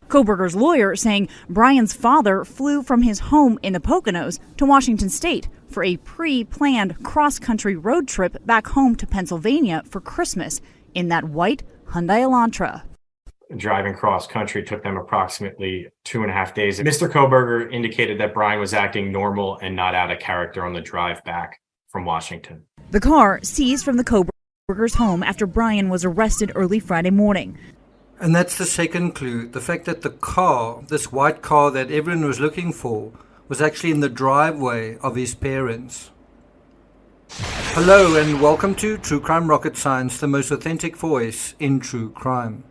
Kohberger's lawyer saying Brian's father flew from his home in the Poconos to Washington State for a pre-planned cross-country road trip back home to Pennsylvania for Christmas in that white Hyundai Elantra. Driving cross-country took them approximately 2.5 days. Mr. Kohberger indicated that Brian was acting normal and not out of character on the drive back from Washington. The car seized from the Kohberger's home after Brian was arrested early Friday morning. And that's the second clue, the fact that the car, this white car that everyone was looking for, was actually in the driveway of his parents. Hello and welcome to True Crime Rocket Science, the most authentic voice in true crime.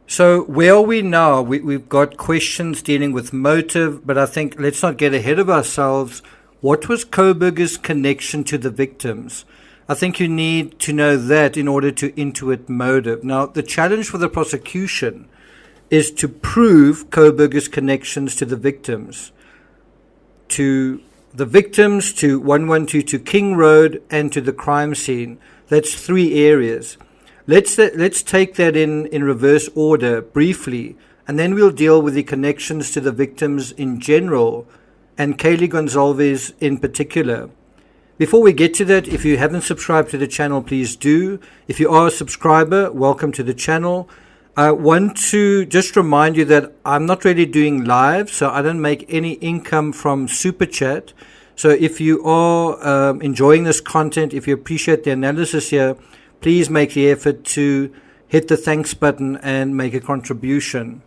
So where are we now? We've got questions dealing with motive, but I think let's not get ahead of ourselves. What was Kohberger's connection to the victims? I think you need to know that in order to intuit motive. Now, the challenge for the prosecution is to prove Kohberger's connections to the victims. To 112 to King Road, and to the crime scene. That's 3 areas. Let's take that in reverse order briefly, and then we'll deal with the connections to the victims in general, and Kaylee Goncalves in particular. Before we get to that, if you haven't subscribed to the channel, please do. If you are a subscriber, welcome to the channel. I want to just remind you that I'm not really doing live, so I don't make any income from Super Chat. So if you are enjoying this content, if you appreciate the analysis here, please make the effort to hit the thanks button and make a contribution.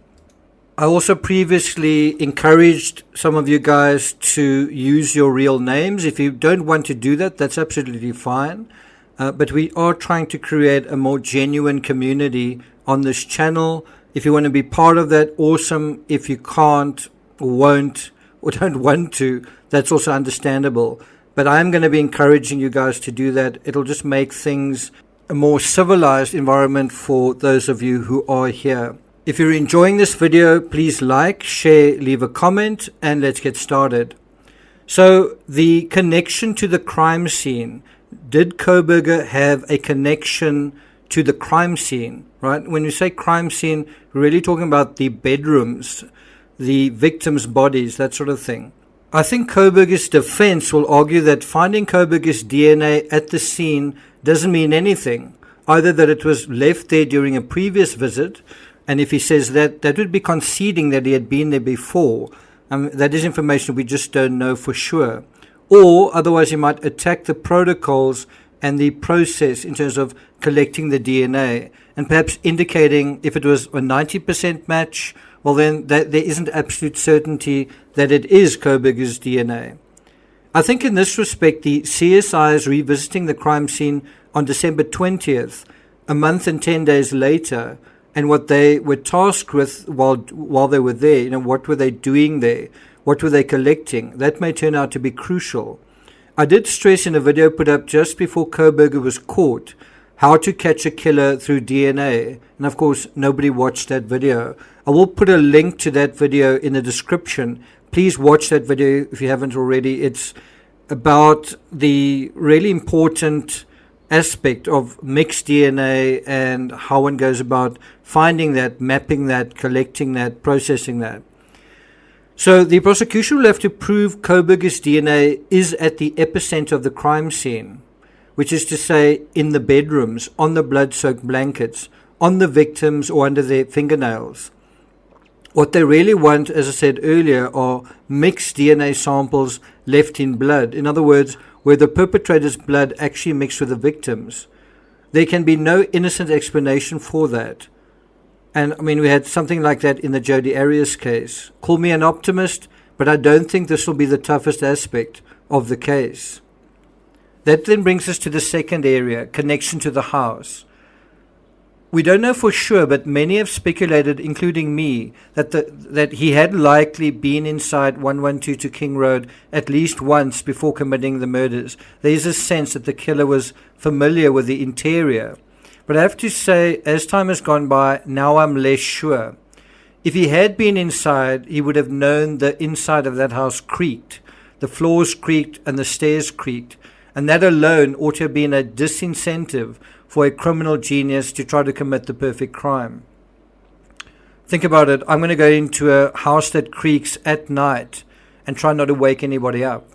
I also previously encouraged some of you guys to use your real names. If you don't want to do that, that's absolutely fine. But we are trying to create a more genuine community on this channel. If you want to be part of that, awesome. If you can't, or won't, or don't want to, that's also understandable. But I'm going to be encouraging you guys to do that. It'll just make things a more civilized environment for those of you who are here. If you're enjoying this video, please like, share, leave a comment, and let's get started. So, the connection to the crime scene. Did Kohberger have a connection to the crime scene, right? When you say crime scene, we're really talking about the bedrooms, the victims' bodies, that sort of thing. I think Kohberger's defense will argue that finding Kohberger's DNA at the scene doesn't mean anything. Either that it was left there during a previous visit, and if he says that, that would be conceding that he had been there before. That is information we just don't know for sure. Or otherwise he might attack the protocols and the process in terms of collecting the DNA, and perhaps indicating if it was a 90% match, well then there isn't absolute certainty that it is Kohberger's DNA. I think in this respect the CSI is revisiting the crime scene on December 20th, a month and 10 days later, and what they were tasked with while they were there, what were they doing there? What were they collecting? That may turn out to be crucial. I did stress in a video put up just before Kohberger was caught how to catch a killer through DNA. And of course, nobody watched that video. I will put a link to that video in the description. Please watch that video if you haven't already. It's about the really important aspect of mixed DNA and how one goes about finding that, mapping that, collecting that, processing that. So the prosecution will have to prove Kohberger's DNA is at the epicenter of the crime scene, which is to say in the bedrooms, on the blood-soaked blankets, on the victims or under their fingernails. What they really want, as I said earlier, are mixed DNA samples left in blood. In other words, where the perpetrator's blood actually mixed with the victim's. There can be no innocent explanation for that. And I mean, we had something like that in the Jodi Arias case. Call me an optimist, but I don't think this will be the toughest aspect of the case. That then brings us to the second area, connection to the house. We don't know for sure, but many have speculated, including me, that he had likely been inside 112 to King Road at least once before committing the murders. There is a sense that the killer was familiar with the interior. But I have to say, as time has gone by, now I'm less sure. If he had been inside, he would have known the inside of that house creaked. The floors creaked and the stairs creaked. And that alone ought to have been a disincentive for a criminal genius to try to commit the perfect crime. Think about it. I'm going to go into a house that creaks at night and try not to wake anybody up.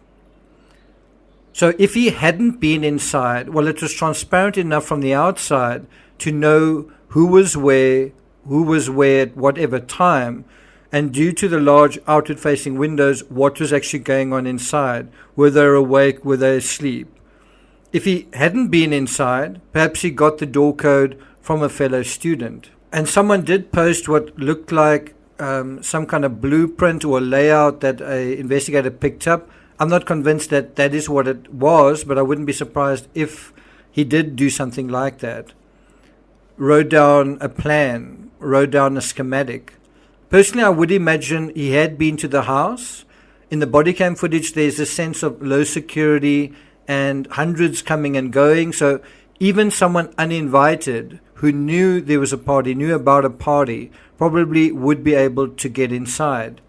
So if he hadn't been inside, well, it was transparent enough from the outside to know who was where at whatever time, and due to the large outward-facing windows, what was actually going on inside. Were they awake? Were they asleep? If he hadn't been inside, perhaps he got the door code from a fellow student. And someone did post what looked like some kind of blueprint or layout that an investigator picked up. I'm not convinced that that is what it was, but I wouldn't be surprised if he did do something like that. Wrote down a plan, wrote down a schematic. Personally, I would imagine he had been to the house. In the body cam footage, there's a sense of low security and hundreds coming and going. So even someone uninvited who knew there was a party, knew about a party, probably would be able to get inside.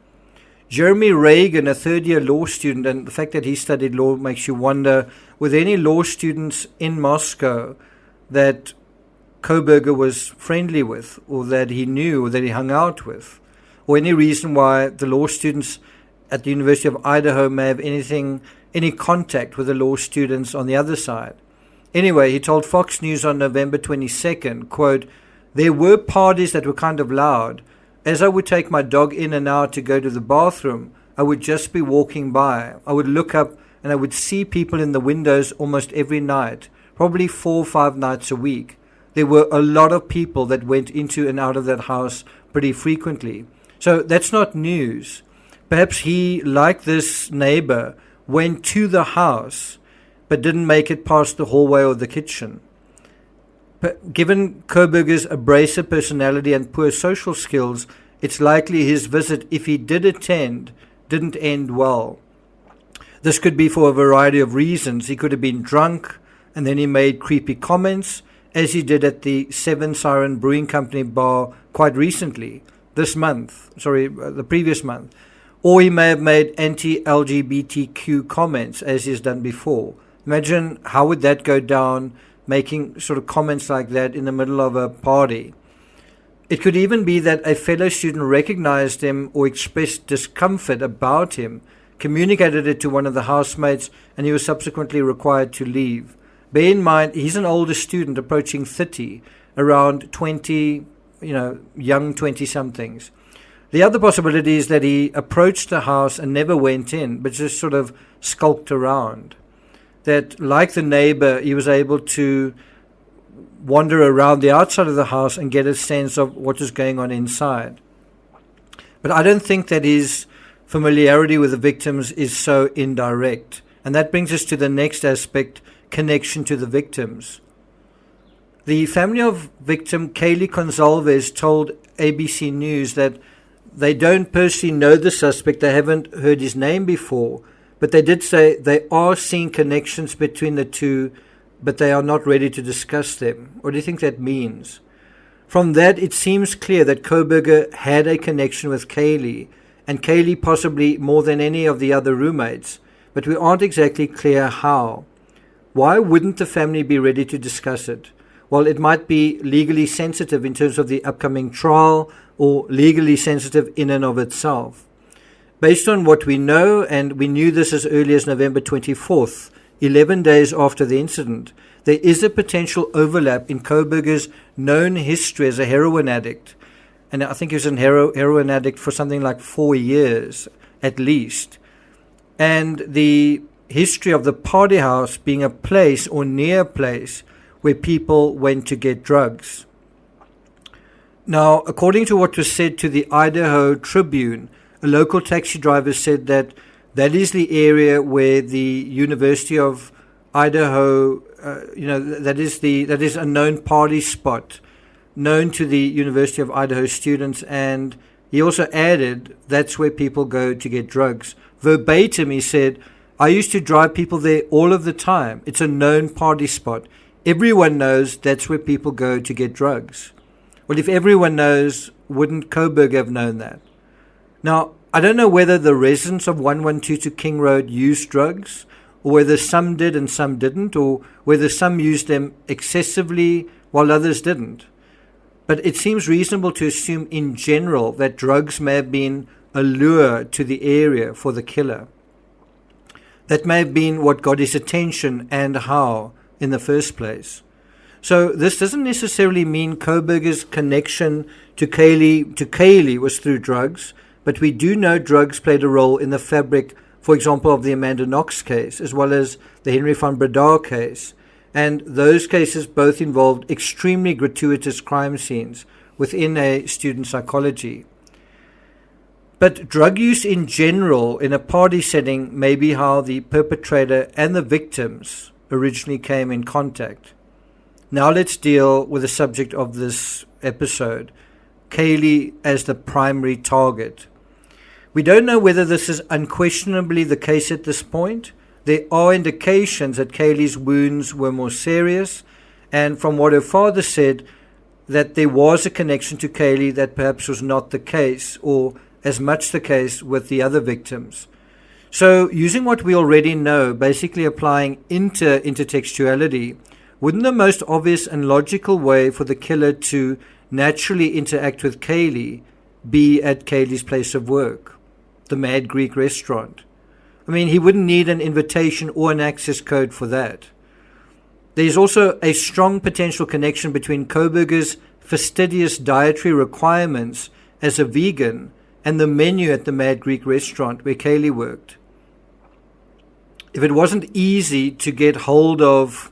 Jeremy Reagan, a third-year law student, and the fact that he studied law makes you wonder, were there any law students in Moscow that Kohberger was friendly with, or that he knew, or that he hung out with? Or any reason why the law students at the University of Idaho may have any contact with the law students on the other side? Anyway, he told Fox News on November 22nd, quote, "There were parties that were kind of loud. As I would take my dog in and out to go to the bathroom, I would just be walking by. I would look up and I would see people in the windows almost every night, probably 4 or 5 nights a week. There were a lot of people that went into and out of that house pretty frequently." So that's not news. Perhaps he, like this neighbor, went to the house but didn't make it past the hallway or the kitchen. But given Kohberger's abrasive personality and poor social skills, it's likely his visit, if he did attend, didn't end well. This could be for a variety of reasons. He could have been drunk and then he made creepy comments, as he did at the Seven Siren Brewing Company bar quite recently, the previous month. Or he may have made anti-LGBTQ comments, as he's done before. Imagine how would that go down, making sort of comments like that in the middle of a party. It could even be that a fellow student recognized him or expressed discomfort about him, communicated it to one of the housemates, and he was subsequently required to leave. Bear in mind, he's an older student approaching 30, around 20, young 20-somethings. The other possibility is that he approached the house and never went in, but just sort of skulked around. That, like the neighbor, he was able to wander around the outside of the house and get a sense of what is going on inside. But I don't think that his familiarity with the victims is so indirect. And that brings us to the next aspect, connection to the victims. The family of victim Kaylee Goncalves told ABC News that they don't personally know the suspect, they haven't heard his name before, but they did say they are seeing connections between the two, but they are not ready to discuss them. What do you think that means? From that, it seems clear that Kohberger had a connection with Kaylee, and Kaylee possibly more than any of the other roommates, but we aren't exactly clear how. Why wouldn't the family be ready to discuss it? Well, it might be legally sensitive in terms of the upcoming trial, or legally sensitive in and of itself. Based on what we know, and we knew this as early as November 24th, 11 days after the incident, there is a potential overlap in Kohberger's known history as a heroin addict. And I think he was a heroin addict for something like 4 years, at least. And the history of the party house being a place or near a place where people went to get drugs. Now, according to what was said to the Idaho Tribune, a local taxi driver said that that is the area where the University of Idaho, that is a known party spot, known to the University of Idaho students. And he also added that's where people go to get drugs. Verbatim, he said, "I used to drive people there all of the time. It's a known party spot. Everyone knows that's where people go to get drugs." Well, if everyone knows, wouldn't Kohberger have known that? Now, I don't know whether the residents of 1122 King Road used drugs, or whether some did and some didn't, or whether some used them excessively while others didn't. but it seems reasonable to assume in general that drugs may have been a lure to the area for the killer. That may have been what got his attention and how in the first place. So this doesn't necessarily mean Kohberger's connection to Kaylee was through drugs, but we do know drugs played a role in the fabric, for example, of the Amanda Knox case, as well as the Henry van Breda case. And those cases both involved extremely gratuitous crime scenes within a student psychology. But drug use in general in a party setting may be how the perpetrator and the victims originally came in contact. Now let's deal with the subject of this episode, Kaylee as the primary target. We don't know whether this is unquestionably the case at this point. There are indications that Kaylee's wounds were more serious, and from what her father said, that there was a connection to Kaylee that perhaps was not the case, or as much the case with the other victims. So using what we already know, basically applying intertextuality, wouldn't the most obvious and logical way for the killer to naturally interact with Kaylee be at Kaylee's place of work, the Mad Greek restaurant? I mean, he wouldn't need an invitation or an access code for that. There's also a strong potential connection between Kohberger's fastidious dietary requirements as a vegan and the menu at the Mad Greek restaurant where Kaylee worked. If it wasn't easy to get hold of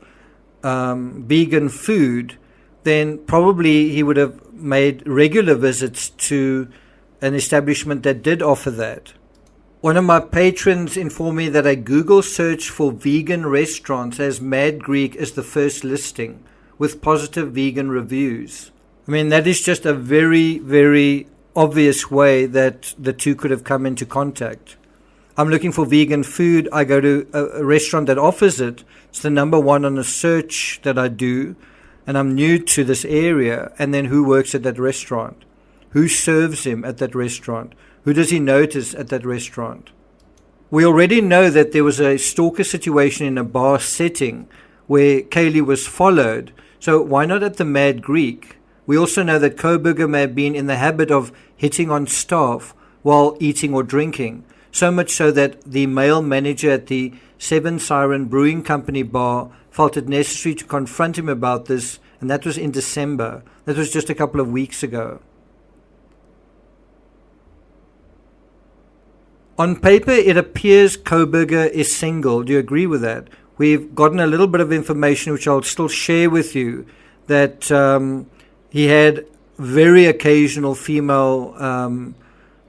vegan food, then probably he would have made regular visits to an establishment that did offer that. One of my patrons informed me that a Google search for vegan restaurants has Mad Greek as the first listing with positive vegan reviews. I mean, that is just a very, very obvious way that the two could have come into contact. I'm looking for vegan food. I go to a restaurant that offers it. It's the number one on a search that I do. And I'm new to this area. And then who works at that restaurant? Who serves him at that restaurant? Who does he notice at that restaurant? We already know that there was a stalker situation in a bar setting where Kaylee was followed. So why not at the Mad Greek? We also know that Kohberger may have been in the habit of hitting on staff while eating or drinking. So much so that the male manager at the Seven Siren Brewing Company bar felt it necessary to confront him about this, and that was in December. That was just a couple of weeks ago. On paper, it appears Kohberger is single. Do you agree with that? We've gotten a little bit of information, which I'll still share with you, that he had very occasional female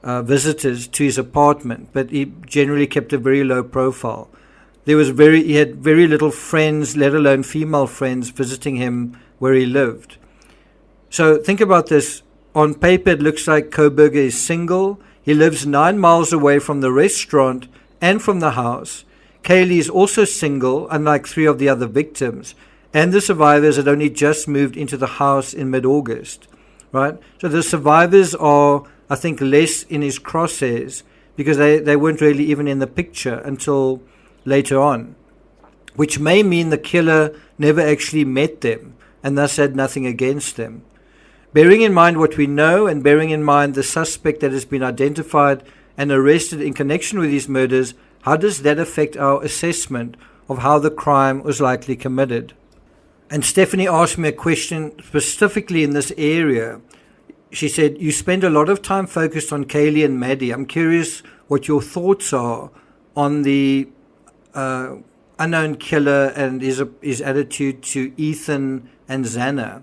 visitors to his apartment, but he generally kept a very low profile. He had very little friends, let alone female friends, visiting him where he lived. So think about this. On paper, it looks like Kohberger is single. He lives 9 miles away from the restaurant and from the house. Kaylee is also single, unlike 3 of the other victims. And the survivors had only just moved into the house in mid-August, right? So the survivors are, I think, less in his crosshairs because they weren't really even in the picture until later on, which may mean the killer never actually met them and thus had nothing against them. Bearing in mind what we know and bearing in mind the suspect that has been identified and arrested in connection with these murders, how does that affect our assessment of how the crime was likely committed? And Stephanie asked me a question specifically in this area. She said, you spend a lot of time focused on Kaylee and Maddie. I'm curious what your thoughts are on the unknown killer and his attitude to Ethan and Xana.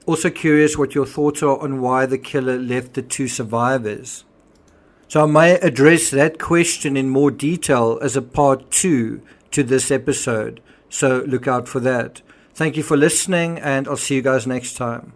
Also curious what your thoughts are on why the killer left the 2 survivors. So I may address that question in more detail as a part 2 to this episode. So look out for that. Thank you for listening, and I'll see you guys next time.